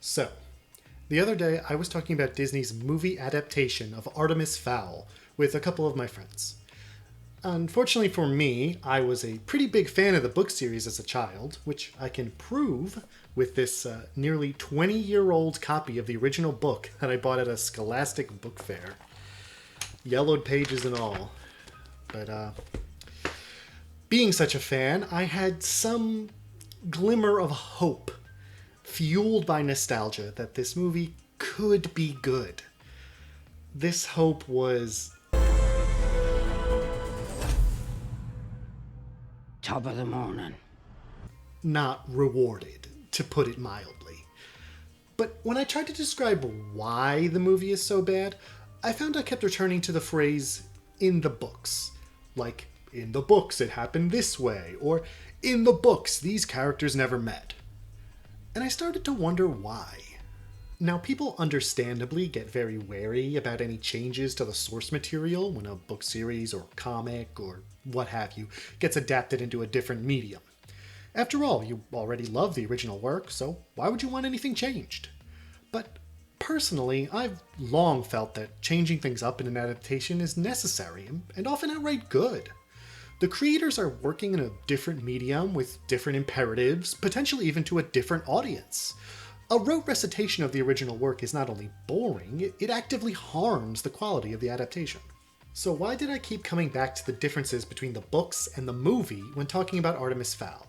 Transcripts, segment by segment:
So, the other day I was talking about Disney's movie adaptation of Artemis Fowl with a couple of my friends. Unfortunately for me, I was a pretty big fan of the book series as a child, which I can prove with this nearly 20-year-old copy of the original book that I bought at a Scholastic book fair. Yellowed pages and all. But being such a fan, I had some glimmer of hope, fueled by nostalgia, that this movie could be good. This hope was top of the morning. not rewarded, to put it mildly. But when I tried to describe why the movie is so bad, I found I kept returning to the phrase, in the books. Like, in the books it happened this way, or in the books these characters never met. And I started to wonder why. Now, people understandably get very wary about any changes to the source material when a book series or comic or what have you gets adapted into a different medium. After all, you already love the original work, so why would you want anything changed? But personally, I've long felt that changing things up in an adaptation is necessary and often outright good. The creators are working in a different medium with different imperatives, potentially even to a different audience. A rote recitation of the original work is not only boring, it actively harms the quality of the adaptation. So why did I keep coming back to the differences between the books and the movie when talking about Artemis Fowl?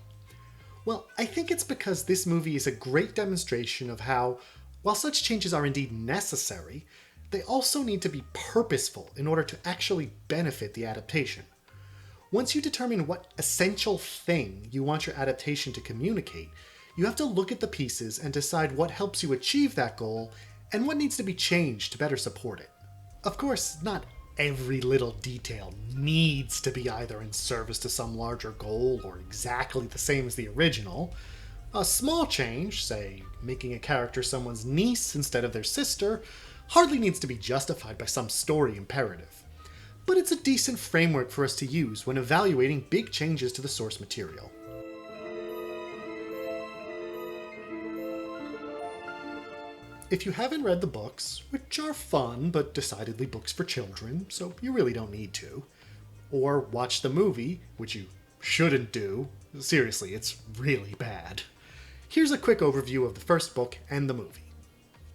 Well, I think it's because this movie is a great demonstration of how, while such changes are indeed necessary, they also need to be purposeful in order to actually benefit the adaptation. Once you determine what essential thing you want your adaptation to communicate, you have to look at the pieces and decide what helps you achieve that goal and what needs to be changed to better support it. Of course, not every little detail needs to be either in service to some larger goal or exactly the same as the original. A small change, say making a character someone's niece instead of their sister, hardly needs to be justified by some story imperative. But it's a decent framework for us to use when evaluating big changes to the source material. If you haven't read the books, which are fun but decidedly books for children, so you really don't need to, or watch the movie, which you shouldn't do, seriously, it's really bad, here's a quick overview of the first book and the movie.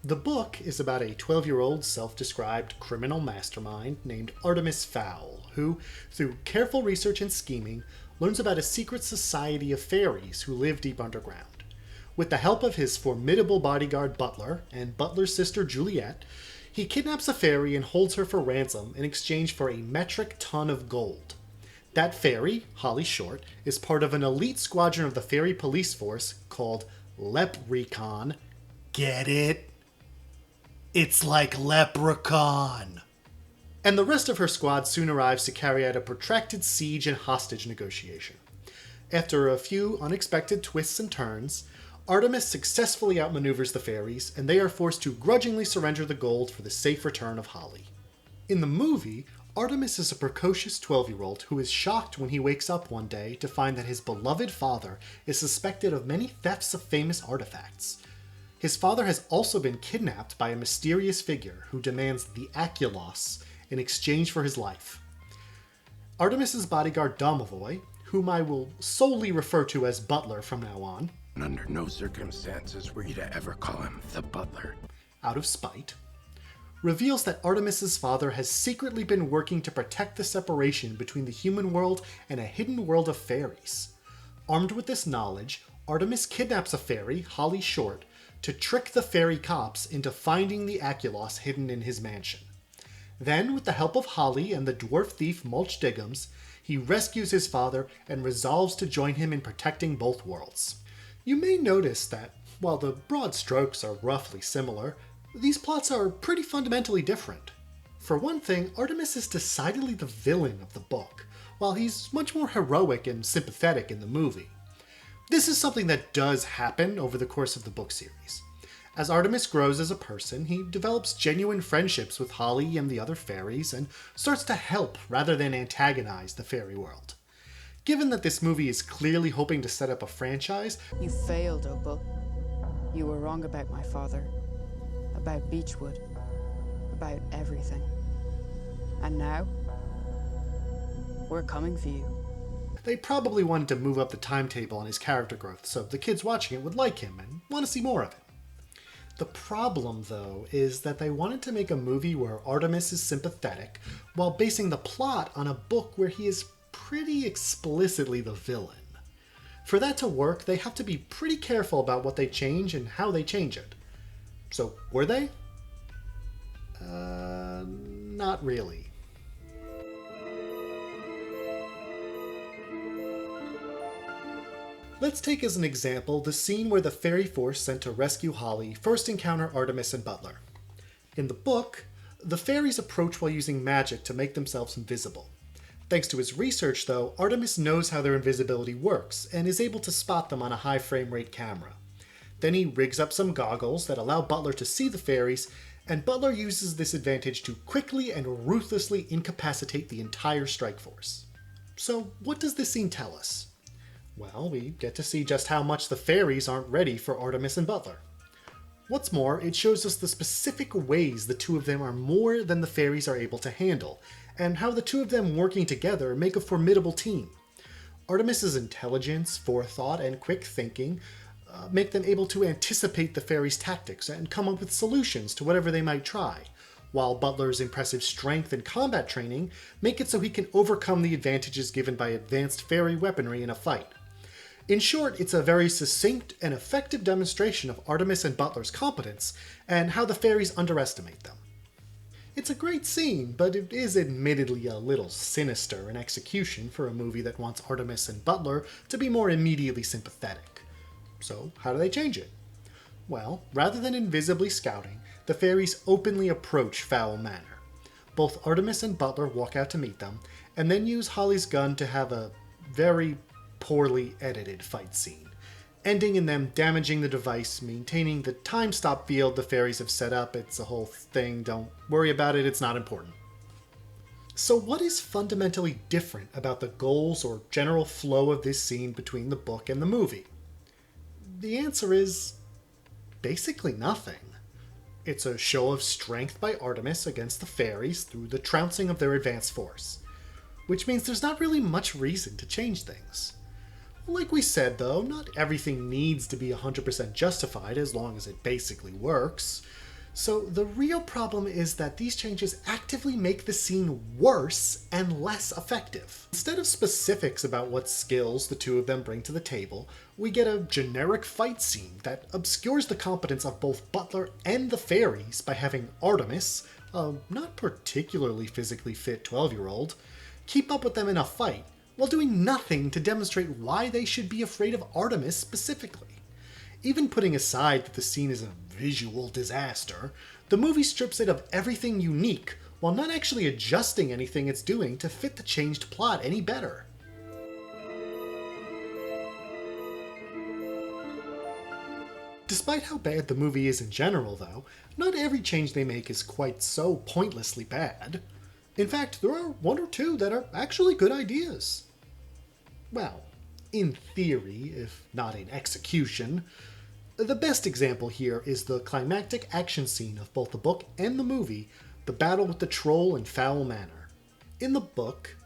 The book is about a 12-year-old self-described criminal mastermind named Artemis Fowl, who, through careful research and scheming, learns about a secret society of fairies who live deep underground. With the help of his formidable bodyguard Butler and Butler's sister Juliet, he kidnaps a fairy and holds her for ransom in exchange for a metric ton of gold. That fairy, Holly Short, is part of an elite squadron of the fairy police force called Leprechaun. Get it? It's like leprechaun. And the rest of her squad soon arrives to carry out a protracted siege and hostage negotiation. After a few unexpected twists and turns, Artemis successfully outmaneuvers the fairies, and they are forced to grudgingly surrender the gold for the safe return of Holly. In the movie, Artemis is a precocious 12-year-old who is shocked when he wakes up one day to find that his beloved father is suspected of many thefts of famous artifacts. His father has also been kidnapped by a mysterious figure who demands the Aculos in exchange for his life. Artemis's bodyguard Domovoy, whom I will solely refer to as Butler from now on, And under no circumstances were you to ever call him the butler. out of spite, reveals that Artemis's father has secretly been working to protect the separation between the human world and a hidden world of fairies. Armed with this knowledge, Artemis kidnaps a fairy, Holly Short, to trick the fairy cops into finding the Aculos hidden in his mansion. Then, with the help of Holly and the dwarf thief Mulch Diggums, he rescues his father and resolves to join him in protecting both worlds. You may notice that, while the broad strokes are roughly similar, these plots are pretty fundamentally different. For one thing, Artemis is decidedly the villain of the book, while he's much more heroic and sympathetic in the movie. This is something that does happen over the course of the book series. As Artemis grows as a person, he develops genuine friendships with Holly and the other fairies and starts to help rather than antagonize the fairy world. Given that this movie is clearly hoping to set up a franchise, You failed, Opal. You were wrong about my father, about Beechwood, about everything. And now, we're coming for you. They probably wanted to move up the timetable on his character growth so the kids watching it would like him and want to see more of it. The problem, though, is that they wanted to make a movie where Artemis is sympathetic while basing the plot on a book where he is pretty explicitly the villain. For that to work, they have to be pretty careful about what they change and how they change it. So, were they? Not really. Let's take as an example the scene where the fairy force sent to rescue Holly first encounter Artemis and Butler. In the book, the fairies approach while using magic to make themselves invisible. Thanks to his research, though, Artemis knows how their invisibility works and is able to spot them on a high frame rate camera. Then he rigs up some goggles that allow Butler to see the fairies, and Butler uses this advantage to quickly and ruthlessly incapacitate the entire strike force. So, what does this scene tell us? Well, we get to see just how much the fairies aren't ready for Artemis and Butler. What's more, it shows us the specific ways the two of them are more than the fairies are able to handle, and how the two of them working together make a formidable team. Artemis's intelligence, forethought, and quick thinking make them able to anticipate the fairies' tactics and come up with solutions to whatever they might try, while Butler's impressive strength and combat training make it so he can overcome the advantages given by advanced fairy weaponry in a fight. In short, it's a very succinct and effective demonstration of Artemis and Butler's competence and how the fairies underestimate them. It's a great scene, but it is admittedly a little sinister in execution for a movie that wants Artemis and Butler to be more immediately sympathetic. So, how do they change it? Well, rather than invisibly scouting, the fairies openly approach Fowl Manor. Both Artemis and Butler walk out to meet them, and then use Holly's gun to have a very poorly edited fight scene, ending in them damaging the device, maintaining the time stop field the fairies have set up. It's a whole thing, don't worry about it, it's not important. So what is fundamentally different about the goals or general flow of this scene between the book and the movie? The answer is basically nothing. It's a show of strength by Artemis against the fairies through the trouncing of their advanced force, which means there's not really much reason to change things. Like we said, though, not everything needs to be 100% justified as long as it basically works. So the real problem is that these changes actively make the scene worse and less effective. Instead of specifics about what skills the two of them bring to the table, we get a generic fight scene that obscures the competence of both Butler and the fairies by having Artemis, a not particularly physically fit 12-year-old, keep up with them in a fight, while doing nothing to demonstrate why they should be afraid of Artemis specifically. Even putting aside that the scene is a visual disaster, the movie strips it of everything unique while not actually adjusting anything it's doing to fit the changed plot any better. Despite how bad the movie is in general, though, not every change they make is quite so pointlessly bad. In fact, there are one or two that are actually good ideas. Well, in theory, if not in execution. The best example here is the climactic action scene of both the book and the movie, the battle with the troll in Fowl Manor. In the book,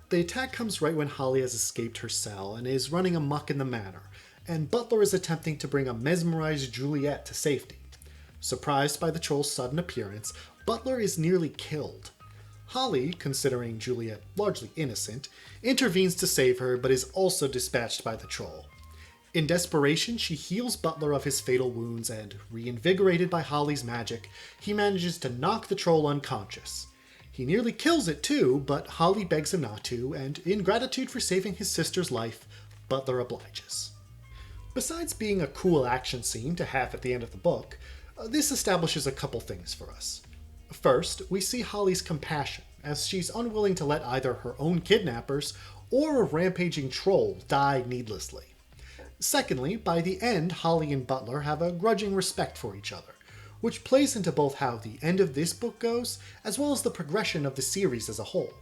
the attack comes right when Holly has escaped her cell and is running amok in the manor, and Butler is attempting to bring a mesmerized Juliet to safety. Surprised by the troll's sudden appearance, Butler is nearly killed. Holly, considering Juliet largely innocent, intervenes to save her but is also dispatched by the troll. In desperation, she heals Butler of his fatal wounds and, reinvigorated by Holly's magic, he manages to knock the troll unconscious. He nearly kills it too, but Holly begs him not to, and in gratitude for saving his sister's life, Butler obliges. Besides being a cool action scene to have at the end of the book, this establishes a couple things for us. First, we see Holly's compassion, as she's unwilling to let either her own kidnappers or a rampaging troll die needlessly. Secondly, by the end, Holly and Butler have a grudging respect for each other, which plays into both how the end of this book goes, as well as the progression of the series as a whole.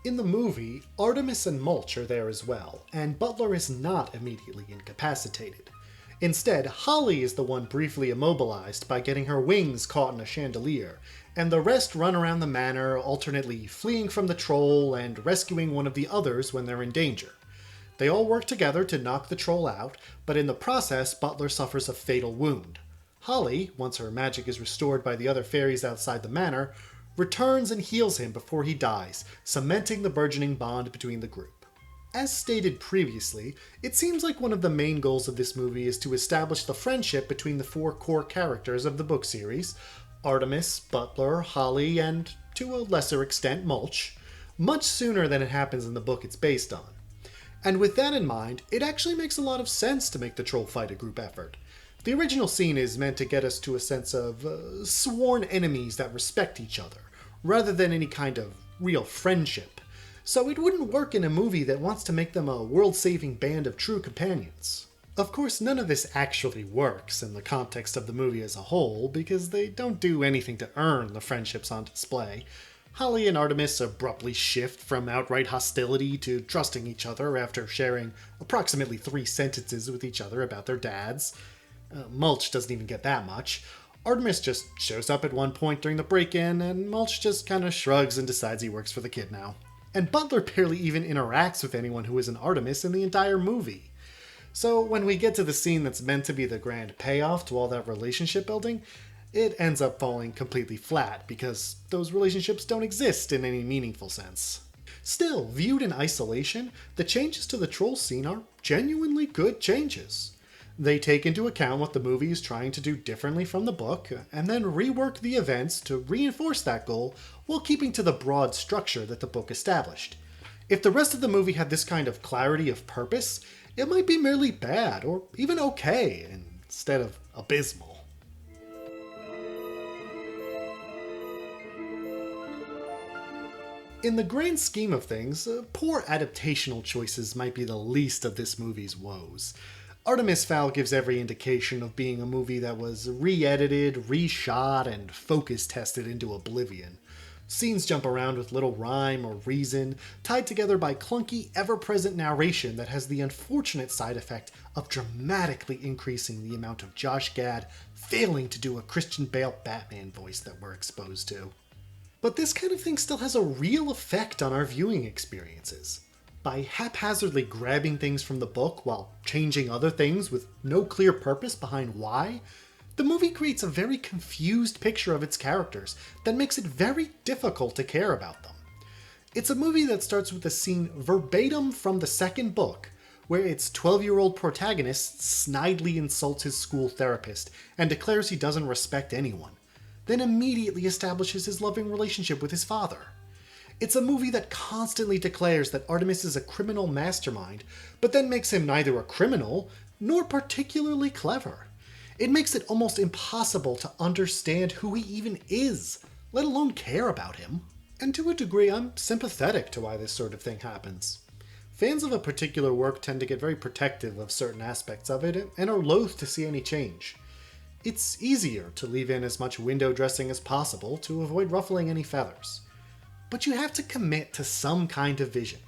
In the movie, Artemis and Mulch are there as well, and Butler is not immediately incapacitated. Instead, Holly is the one briefly immobilized by getting her wings caught in a chandelier, and the rest run around the manor, alternately fleeing from the troll and rescuing one of the others when they're in danger. They all work together to knock the troll out, but in the process, Butler suffers a fatal wound. Holly, once her magic is restored by the other fairies outside the manor, returns and heals him before he dies, cementing the burgeoning bond between the group. As stated previously, it seems like one of the main goals of this movie is to establish the friendship between the four core characters of the book series, Artemis, Butler, Holly, and, to a lesser extent, Mulch, much sooner than it happens in the book it's based on. And with that in mind, it actually makes a lot of sense to make the troll fight a group effort. The original scene is meant to get us to a sense of sworn enemies that respect each other, rather than any kind of real friendship. So it wouldn't work in a movie that wants to make them a world-saving band of true companions. Of course, none of this actually works in the context of the movie as a whole, because they don't do anything to earn the friendships on display. Holly and Artemis abruptly shift from outright hostility to trusting each other after sharing approximately 3 sentences with each other about their dads. Mulch doesn't even get that much. Artemis just shows up at one point during the break-in, and Mulch just kinda shrugs and decides he works for the kid now. And Butler barely even interacts with anyone who isn't Artemis in the entire movie. So when we get to the scene that's meant to be the grand payoff to all that relationship building, it ends up falling completely flat because those relationships don't exist in any meaningful sense. Still, viewed in isolation, the changes to the troll scene are genuinely good changes. They take into account what the movie is trying to do differently from the book, and then rework the events to reinforce that goal while keeping to the broad structure that the book established. If the rest of the movie had this kind of clarity of purpose, it might be merely bad, or even okay, instead of abysmal. In the grand scheme of things, poor adaptational choices might be the least of this movie's woes. Artemis Fowl gives every indication of being a movie that was re-edited, reshot, and focus-tested into oblivion. Scenes jump around with little rhyme or reason, tied together by clunky, ever-present narration that has the unfortunate side effect of dramatically increasing the amount of Josh Gad failing to do a Christian Bale Batman voice that we're exposed to. But this kind of thing still has a real effect on our viewing experiences. By haphazardly grabbing things from the book while changing other things with no clear purpose behind why, the movie creates a very confused picture of its characters that makes it very difficult to care about them. It's a movie that starts with a scene verbatim from the second book, where its 12-year-old protagonist snidely insults his school therapist and declares he doesn't respect anyone, then immediately establishes his loving relationship with his father. It's a movie that constantly declares that Artemis is a criminal mastermind, but then makes him neither a criminal nor particularly clever. It makes it almost impossible to understand who he even is, let alone care about him. And to a degree, I'm sympathetic to why this sort of thing happens. Fans of a particular work tend to get very protective of certain aspects of it and are loath to see any change. It's easier to leave in as much window dressing as possible to avoid ruffling any feathers. But you have to commit to some kind of vision.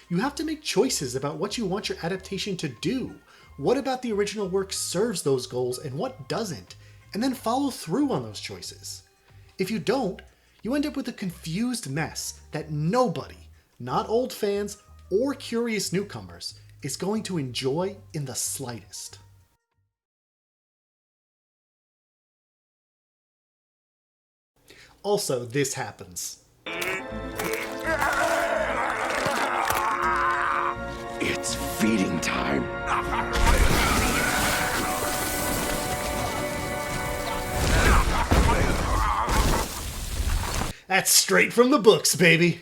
You have to make choices about what you want your adaptation to do. What about the original work serves those goals and what doesn't? And then follow through on those choices. If you don't, you end up with a confused mess that nobody, not old fans or curious newcomers, is going to enjoy in the slightest. Also, this happens. It's feeding time. That's straight from the books, baby.